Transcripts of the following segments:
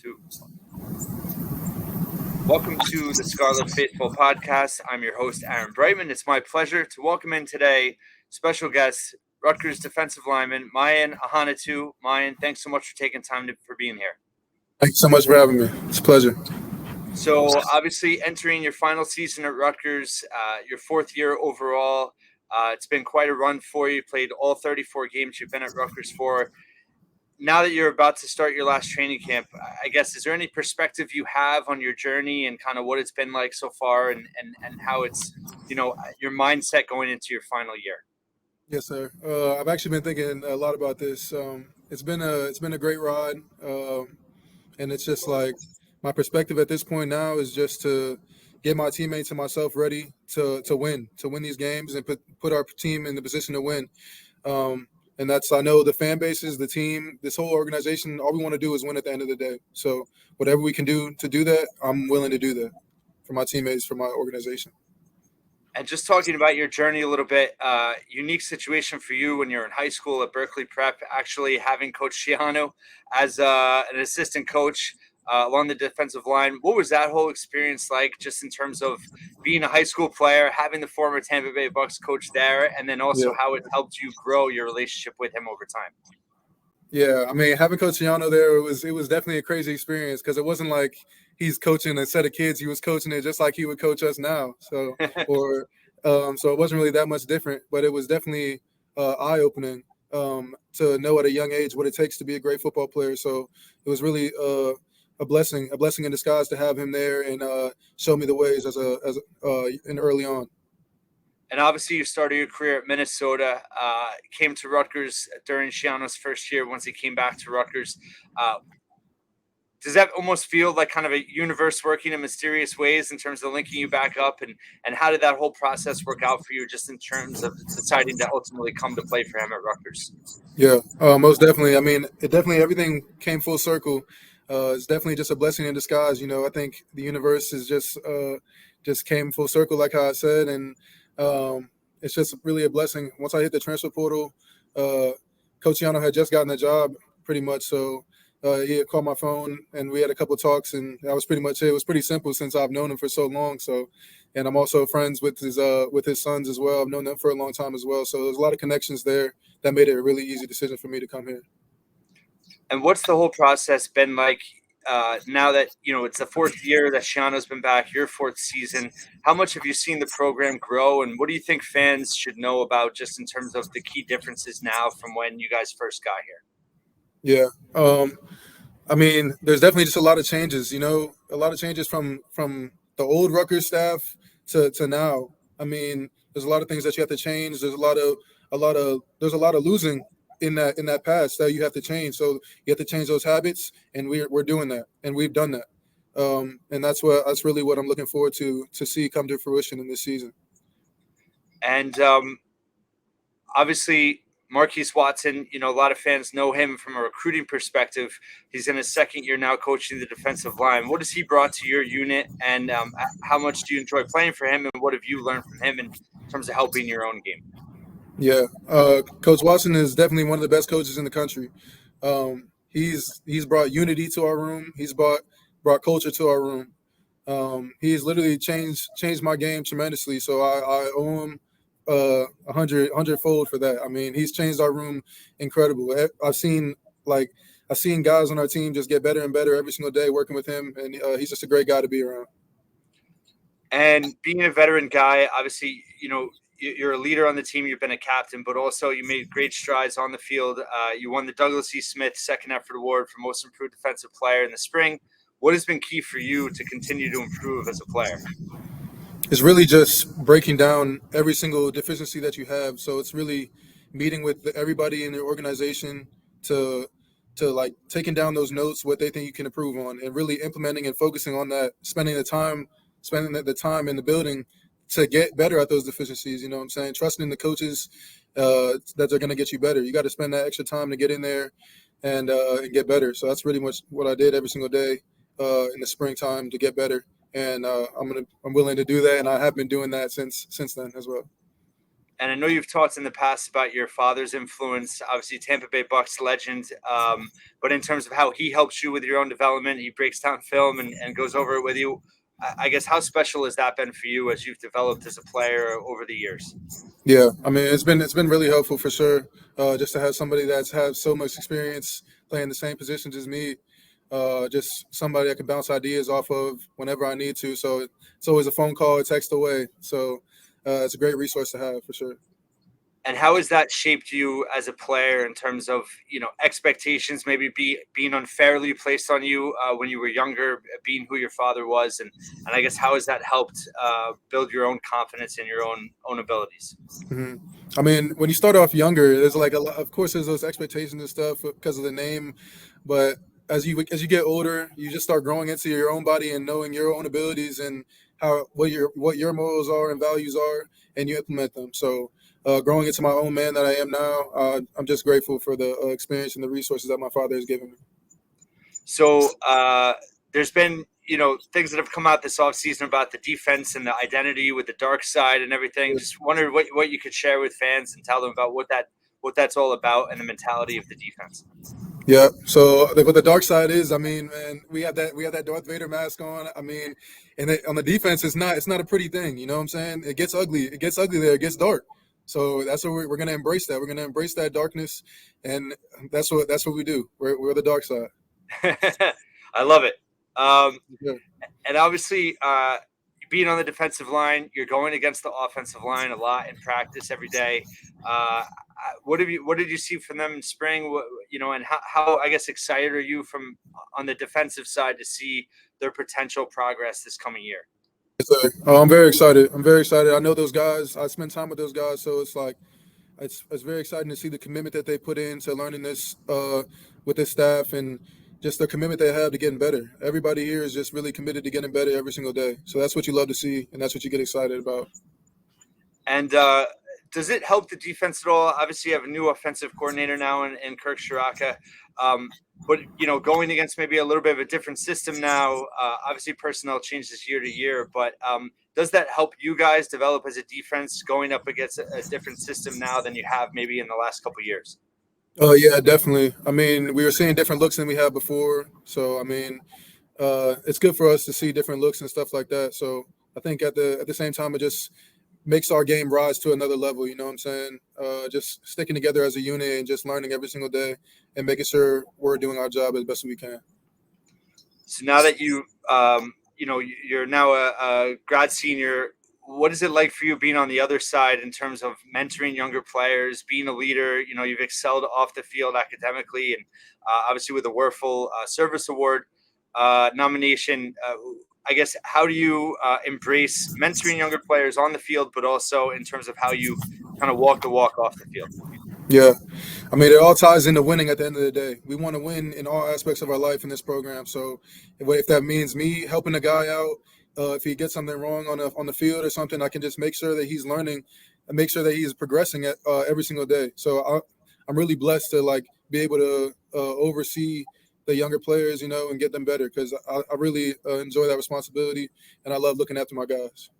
Two. Welcome to the Scarlet Faithful podcast. I'm your host, Aaron Breitman. It's my pleasure to welcome in today special guest, Rutgers defensive lineman, Mayan Ahanotu. Mayan, thanks so much for taking time for being here. Thanks so much for having me. It's a pleasure. So obviously entering your final season at Rutgers, your fourth year overall. It's been quite a run for you. You played all 34 games you've been at Rutgers for. Now that you're about to start your last training camp, I guess, is there any perspective you have on your journey and kind of what it's been like so far and how it's, your mindset going into your final year? Yes, sir. I've actually been thinking a lot about this. It's been a great ride. And it's just like my perspective at this point now is just to get my teammates and myself ready to win these games and put our team in the position to win. And I know the fan bases, the team, this whole organization, all we want to do is win at the end of the day. So whatever we can do to do that, I'm willing to do that for my teammates, for my organization. And just talking about your journey a little bit, unique situation for you when you're in high school at Berkeley Prep, actually having Coach Schiano as an assistant coach along the defensive line. What was that whole experience like, just in terms of being a high school player, having the former Tampa Bay Bucks coach there, and then also how it helped you grow your relationship with him over time? Yeah, I mean, having Coach Schiano there, it was definitely a crazy experience because it wasn't like he's coaching a set of kids. He was coaching it just like he would coach us now. So, so it wasn't really that much different, but it was definitely eye-opening to know at a young age what it takes to be a great football player. So it was really a blessing in disguise to have him there and show me the ways and early on. And obviously, you started your career at Minnesota, came to Rutgers during Schiano's first year once he came back to Rutgers. Does that almost feel like kind of a universe working in mysterious ways in terms of linking you back up? And how did that whole process work out for you just in terms of deciding to ultimately come to play for him at Rutgers? Yeah, most definitely. I mean, everything came full circle. It's definitely just a blessing in disguise. I think the universe is just came full circle, like how I said, and it's just really a blessing. Once I hit the transfer portal, Coach Schiano had just gotten the job pretty much, so he had called my phone and we had a couple of talks, and that was pretty much it. It was pretty simple since I've known him for so long. So, and I'm also friends with his sons as well. I've known them for a long time as well. So there's a lot of connections there that made it a really easy decision for me to come here. And what's the whole process been like now that, it's the fourth year that Schiano's been back, your fourth season? How much have you seen the program grow, and what do you think fans should know about just in terms of the key differences now from when you guys first got here? Yeah. I mean, there's definitely just a lot of changes, a lot of changes from the old Rutgers staff to now. I mean, there's a lot of things that you have to change. There's a lot of losing in that past that you have to change. So you have to change those habits, and we're doing that, and we've done that. And that's really what I'm looking forward to see come to fruition in this season. And obviously, Marquise Watson, a lot of fans know him from a recruiting perspective. He's in his second year now coaching the defensive line. What has he brought to your unit, and how much do you enjoy playing for him, and what have you learned from him in terms of helping your own game? Yeah, Coach Watson is definitely one of the best coaches in the country. He's brought unity to our room. He's brought culture to our room. He's literally changed my game tremendously. So I owe him 100-fold for that. I mean, he's changed our room incredible. I've seen guys on our team just get better and better every single day working with him, and he's just a great guy to be around. And being a veteran guy, obviously, you're a leader on the team. You've been a captain, but also you made great strides on the field. You won the Douglas E. Smith Second Effort Award for Most Improved Defensive Player in the spring. What has been key for you to continue to improve as a player? It's really just breaking down every single deficiency that you have. So it's really meeting with everybody in the organization to like taking down those notes, what they think you can improve on, and really implementing and focusing on that, spending the time in the building to get better at those deficiencies. You know what I'm saying? Trusting the coaches that they're going to get you better. You got to spend that extra time to get in there and get better. So that's really much what I did every single day in the springtime to get better. And I'm willing to do that, and I have been doing that since then as well. And I know you've talked in the past about your father's influence, obviously Tampa Bay Bucks legend. But in terms of how he helps you with your own development, he breaks down film and goes over it with you. I guess how special has that been for you as you've developed as a player over the years? Yeah, I mean it's been really helpful for sure. Just to have somebody that's had so much experience playing the same positions as me, just somebody I can bounce ideas off of whenever I need to. So it's always a phone call, a text away. So it's a great resource to have for sure. And how has that shaped you as a player in terms of expectations maybe being unfairly placed on you when you were younger, being who your father was, and I guess how has that helped build your own confidence in your own abilities? hmm I mean, when you start off younger, there's like a lot. Of course, there's those expectations and stuff because of the name, but as you get older, you just start growing into your own body and knowing your own abilities and how what your morals are and values are, and you implement them. So, growing into my own man that I am now, I'm just grateful for the experience and the resources that my father has given me. So there's been things that have come out this offseason about the defense and the identity with the dark side and everything. Just wondered what you could share with fans and tell them about what that's all about and the mentality of the defense. Yeah. So what the dark side is, I mean, man, we have that Darth Vader mask on. I mean, and on the defense, it's not a pretty thing. You know what I'm saying? It gets ugly. It gets ugly there. It gets dark. So that's what we're gonna embrace that. We're gonna embrace that darkness, and that's what we do. We're the dark side. I love it. Yeah. And obviously, being on the defensive line, you're going against the offensive line a lot in practice every day. What did you see from them in spring? And how I guess excited are you from on the defensive side to see their potential progress this coming year? So, I'm very excited. I'm very excited. I know those guys. I spend time with those guys, so it's like it's very exciting to see the commitment that they put into learning this with this staff and just the commitment they have to getting better. Everybody here is just really committed to getting better every single day. So that's what you love to see, and that's what you get excited about. And does it help the defense at all? Obviously, you have a new offensive coordinator now in Kirk Shiraka. But going against maybe a little bit of a different system now. Obviously, personnel changes year to year. But does that help you guys develop as a defense going up against a different system now than you have maybe in the last couple of years? Oh yeah, definitely. I mean, we were seeing different looks than we had before. So I mean, it's good for us to see different looks and stuff like that. So I think at the same time, it just makes our game rise to another level. You know what I'm saying? Just sticking together as a unit and just learning every single day and making sure we're doing our job as best as we can. So now that you're now a grad senior, what is it like for you being on the other side in terms of mentoring younger players, being a leader? You've excelled off the field academically, and obviously with the Werfel Service Award nomination. I guess how do you embrace mentoring younger players on the field, but also in terms of how you kind of walk the walk off the field? Yeah, I mean, it all ties into winning at the end of the day. We want to win in all aspects of our life in this program. So, if that means me helping a guy out, if he gets something wrong on the field or something, I can just make sure that he's learning and make sure that he's progressing at every single day. So, I'm really blessed to like be able to oversee the younger players, and get them better because I really enjoy that responsibility and I love looking after my guys.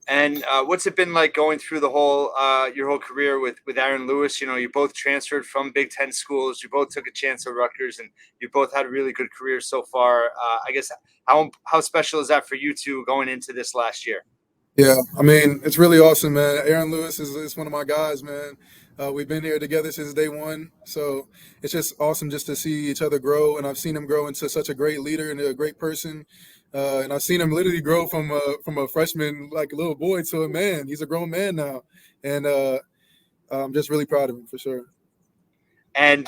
And what's it been like going through the whole your whole career with Aaron Lewis? You both transferred from Big Ten schools. You both took a chance at Rutgers, and you both had really good careers so far. I guess how special is that for you two going into this last year? Yeah, I mean, it's really awesome, man. Aaron Lewis is one of my guys, man. We've been here together since day one, so it's just awesome just to see each other grow. And I've seen him grow into such a great leader and a great person. And I've seen him literally grow from a freshman, like a little boy, to a man. He's a grown man now, and I'm just really proud of him for sure. And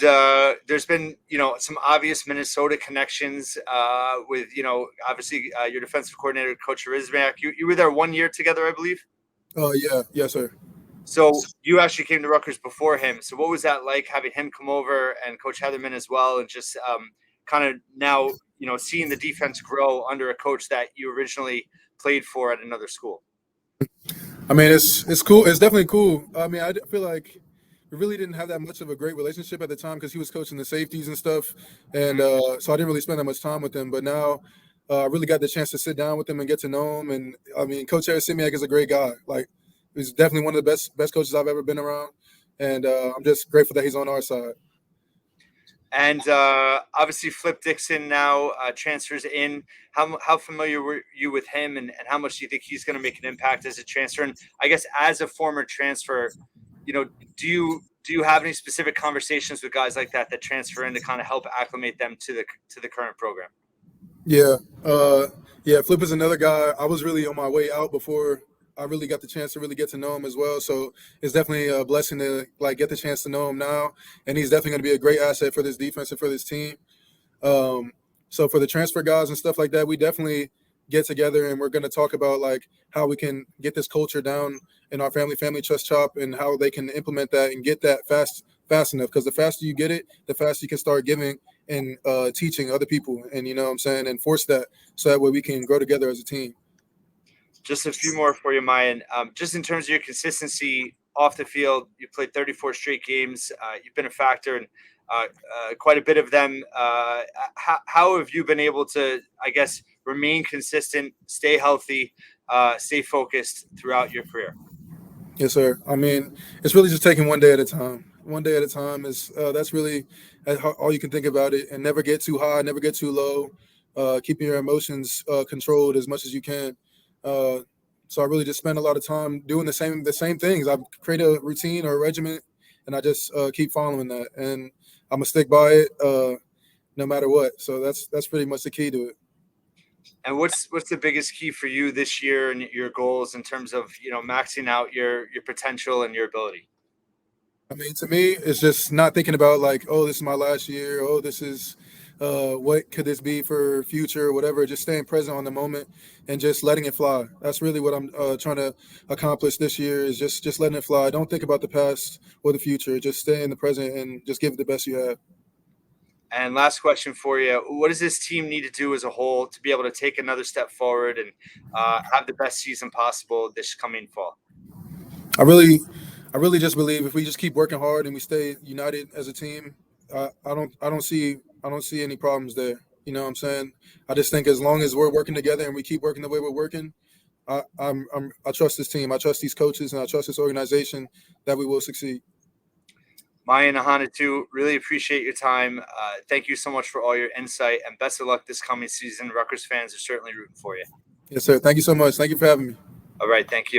there's been, some obvious Minnesota connections with, obviously your defensive coordinator, Coach Arizmiak. You were there 1 year together, I believe. Oh yeah, yes, sir. So you actually came to Rutgers before him. So what was that like having him come over and Coach Heatherman as well, and just kind of now, seeing the defense grow under a coach that you originally played for at another school? I mean, it's cool. It's definitely cool. I mean, I feel like we really didn't have that much of a great relationship at the time because he was coaching the safeties and stuff, and so I didn't really spend that much time with him. But now I really got the chance to sit down with him and get to know him. And I mean, Coach Harris Simiak is a great guy. Like He's definitely one of the best coaches I've ever been around, and I'm just grateful that he's on our side. And obviously, Flip Dixon now transfers in. How familiar were you with him, and how much do you think he's going to make an impact as a transfer? And I guess as a former transfer, do you have any specific conversations with guys like that transfer in to kind of help acclimate them to the current program? Yeah, yeah. Flip is another guy. I was really on my way out before I really got the chance to really get to know him as well. So it's definitely a blessing to get the chance to know him now, and he's definitely going to be a great asset for this defense and for this team. So for the transfer guys and stuff like that, we definitely get together and we're going to talk about how we can get this culture down in our family trust chop and how they can implement that and get that fast enough. Because the faster you get it, the faster you can start giving and teaching other people, and you know what I'm saying, and force that so that way we can grow together as a team. Just a few more for you, Mayan. Just in terms of your consistency off the field, you played 34 straight games. You've been a factor in quite a bit of them. How have you been able to, I guess, remain consistent, stay healthy, stay focused throughout your career? Yes, sir. I mean, it's really just taking one day at a time. One day at a time is that's really all you can think about it, and never get too high, never get too low. Keeping your emotions controlled as much as you can. So I really just spend a lot of time doing the same things. I create a routine or a regimen, and I just keep following that, and I'm gonna stick by it no matter what. So that's pretty much the key to it. And what's the biggest key for you this year and your goals in terms of maxing out your potential and your ability? I mean, to me, it's just not thinking about oh, this is my last year. Oh, this is what could this be for future or whatever. Just staying present on the moment and just letting it fly. That's really what I'm trying to accomplish this year is just letting it fly. Don't think about the past or the future. Just stay in the present and just give it the best you have. And last question for you: what does this team need to do as a whole to be able to take another step forward and have the best season possible this coming fall? I really just believe if we just keep working hard and we stay united as a team, I don't see any problems there. You know what I'm saying? I just think as long as we're working together and we keep working the way we're working, I trust this team, I trust these coaches, and I trust this organization that we will succeed. Mayan Ahanotu, really appreciate your time. Thank you so much for all your insight, and best of luck this coming season. Rutgers fans are certainly rooting for you. Yes, sir. Thank you so much. Thank you for having me. All right, thank you.